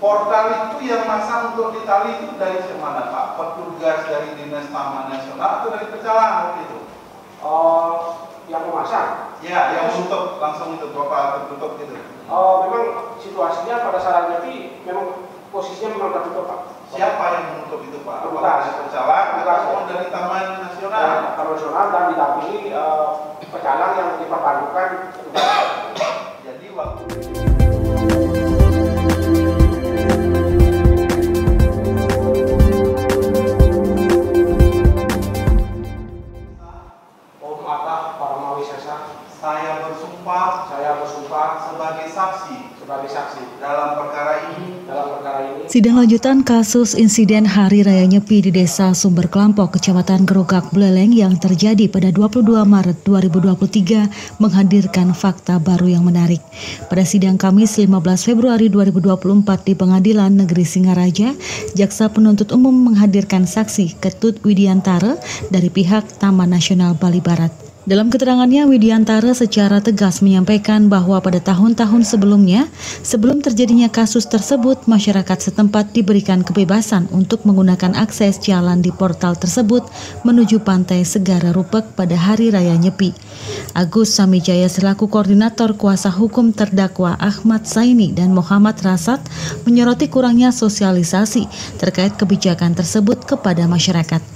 Portal itu yang masang untuk ditali itu dari mana Pak? Petugas dari Dinas Taman Nasional atau dari Pecalang waktu itu? Yang memasang? Ya, yang menutup, langsung itu Bapak tertutup gitu. Memang situasinya pada saat Nyepi memang posisinya memang tertutup Pak. Siapa yang menutup itu Pak? Petugas. Dari Pecalang atau dari Taman Nasional? Taman Nasional dan didampingi Pecalang yang diperbantukan. Jadi waktu saya bersumpah sebagai saksi dalam perkara ini. Sidang lanjutan kasus insiden Hari Raya Nyepi di Desa Sumber Kelampok, Kecamatan Gerogak, Buleleng yang terjadi pada 22 Maret 2023 menghadirkan fakta baru yang menarik. Pada sidang Kamis 15 Februari 2024 di Pengadilan Negeri Singaraja, Jaksa Penuntut Umum menghadirkan saksi Ketut Widiantara dari pihak Taman Nasional Bali Barat. Dalam keterangannya, Widiantara secara tegas menyampaikan bahwa pada tahun-tahun sebelumnya, sebelum terjadinya kasus tersebut, masyarakat setempat diberikan kebebasan untuk menggunakan akses jalan di portal tersebut menuju Pantai Segara Rupek pada Hari Raya Nyepi. Agus Samijaya selaku koordinator kuasa hukum terdakwa Ahmad Zaini dan Muhammad Rasad menyoroti kurangnya sosialisasi terkait kebijakan tersebut kepada masyarakat.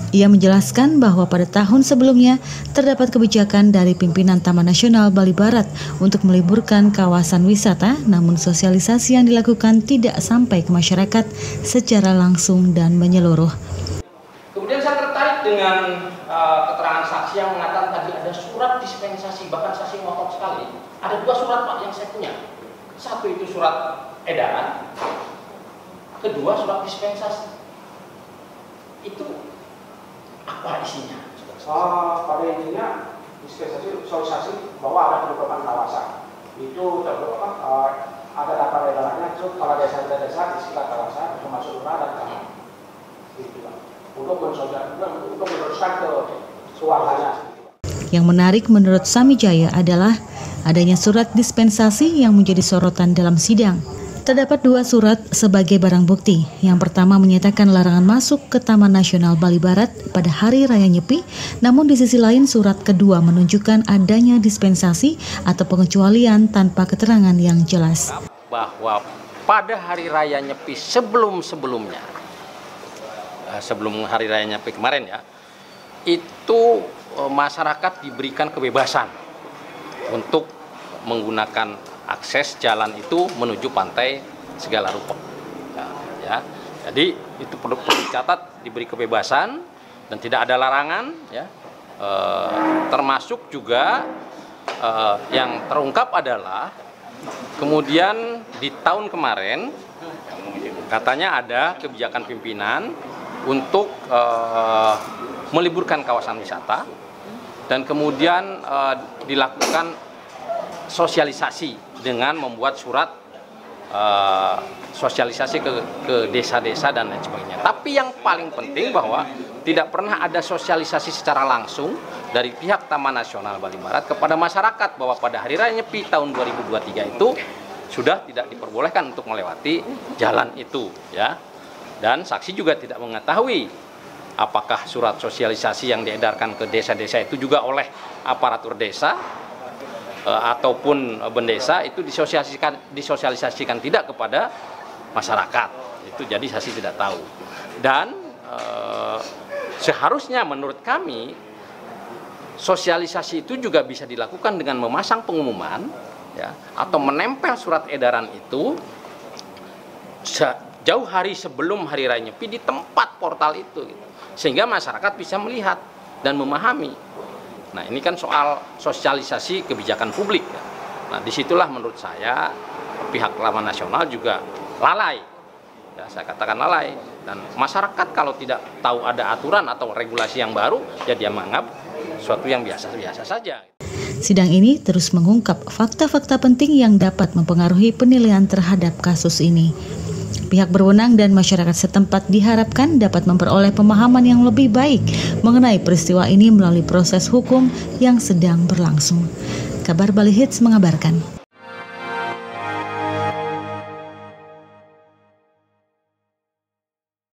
Ia menjelaskan bahwa pada tahun sebelumnya terdapat kebijakan dari pimpinan Taman Nasional Bali Barat untuk meliburkan kawasan wisata, namun sosialisasi yang dilakukan tidak sampai ke masyarakat secara langsung dan menyeluruh. Kemudian saya tertarik dengan keterangan saksi yang mengatakan tadi ada surat dispensasi, bahkan saksi ngotot sekali. Ada 2 surat Pak yang saya punya. Satu itu surat edaran, kedua surat dispensasi. Itu apa isinya? Pada intinya dispensasi sosialisasi bahwa ada penutupan kawasan. Itu terdapat ada data edarannya itu kepala desa-desa di sekitar kawasan termasuk lurah dan camat. Gitu Pak. Untuk meneruskan ke suaranya. Yang menarik menurut Samijaya adalah adanya surat dispensasi yang menjadi sorotan dalam sidang. Terdapat 2 surat sebagai barang bukti. Yang pertama menyatakan larangan masuk ke Taman Nasional Bali Barat pada Hari Raya Nyepi, namun di sisi lain surat kedua menunjukkan adanya dispensasi atau pengecualian tanpa keterangan yang jelas. Bahwa pada Hari Raya Nyepi sebelum Hari Raya Nyepi kemarin ya, itu masyarakat diberikan kebebasan untuk menggunakan akses jalan itu menuju Pantai Segara Rupek. Ya. Jadi itu perlu dicatat, diberi kebebasan dan tidak ada larangan. Ya. Termasuk juga yang terungkap adalah kemudian di tahun kemarin katanya ada kebijakan pimpinan untuk meliburkan kawasan wisata dan kemudian dilakukan sosialisasi dengan membuat surat sosialisasi ke desa-desa dan lain sebagainya. Tapi yang paling penting bahwa tidak pernah ada sosialisasi secara langsung dari pihak Taman Nasional Bali Barat kepada masyarakat bahwa pada Hari Raya Nyepi tahun 2023 itu sudah tidak diperbolehkan untuk melewati jalan itu, ya. Dan saksi juga tidak mengetahui apakah surat sosialisasi yang diedarkan ke desa-desa itu juga oleh aparatur desa ataupun bendesa itu disosialisasikan tidak kepada masyarakat. Itu jadi saksi tidak tahu. Dan seharusnya menurut kami sosialisasi itu juga bisa dilakukan dengan memasang pengumuman ya, atau menempel surat edaran itu jauh hari sebelum Hari Raya Nyepi di tempat portal itu gitu. Sehingga masyarakat bisa melihat dan memahami. Nah, ini kan soal sosialisasi kebijakan publik. Ya. Nah, disitulah menurut saya pihak Taman Nasional juga lalai. Ya, saya katakan lalai. Dan masyarakat kalau tidak tahu ada aturan atau regulasi yang baru, ya dia menganggap sesuatu yang biasa-biasa saja. Sidang ini terus mengungkap fakta-fakta penting yang dapat mempengaruhi penilaian terhadap kasus ini. Pihak berwenang dan masyarakat setempat diharapkan dapat memperoleh pemahaman yang lebih baik mengenai peristiwa ini melalui proses hukum yang sedang berlangsung. Kabar Bali Hits mengabarkan.